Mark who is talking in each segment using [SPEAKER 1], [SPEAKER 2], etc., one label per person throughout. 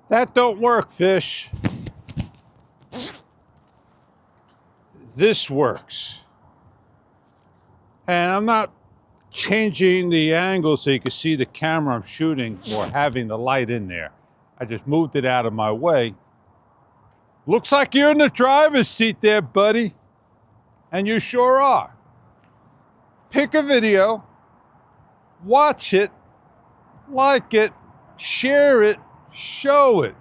[SPEAKER 1] That don't work, fish. This works. And I'm not changing the angle so you can see the camera I'm shooting or having the light in there. I just moved it out of my way. Looks like you're in the driver's seat there, buddy. And you sure are. Pick a video, watch it, like it, share it, show it.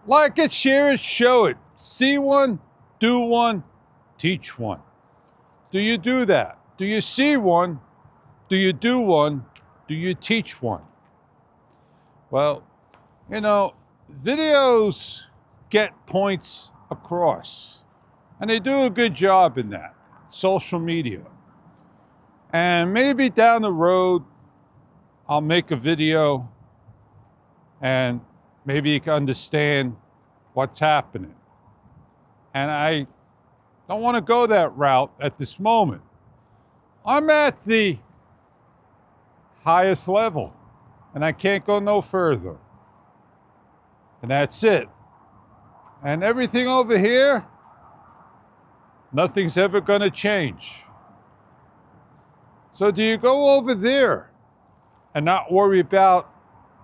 [SPEAKER 1] Like it, share it, show it. See one, do one, teach one. Do you do that? Do you see one? Do you do one? Do you teach one? Well, you know, videos get points across, and they do a good job in that. Social media. And maybe down the road, I'll make a video and maybe you can understand what's happening. And I don't want to go that route at this moment. I'm at the highest level and I can't go no further. And that's it. And everything over here, nothing's ever going to change. So do you go over there and not worry about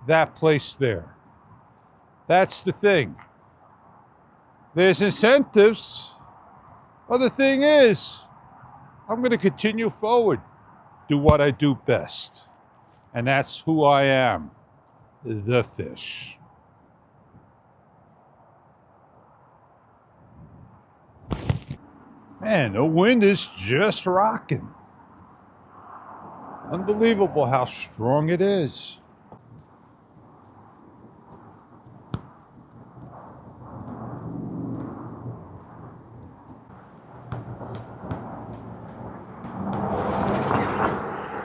[SPEAKER 1] that place there? That's the thing. There's incentives. Well, the thing is, I'm going to continue forward, do what I do best. And that's who I am, the fish. Man, the wind is just rocking. Unbelievable how strong it is.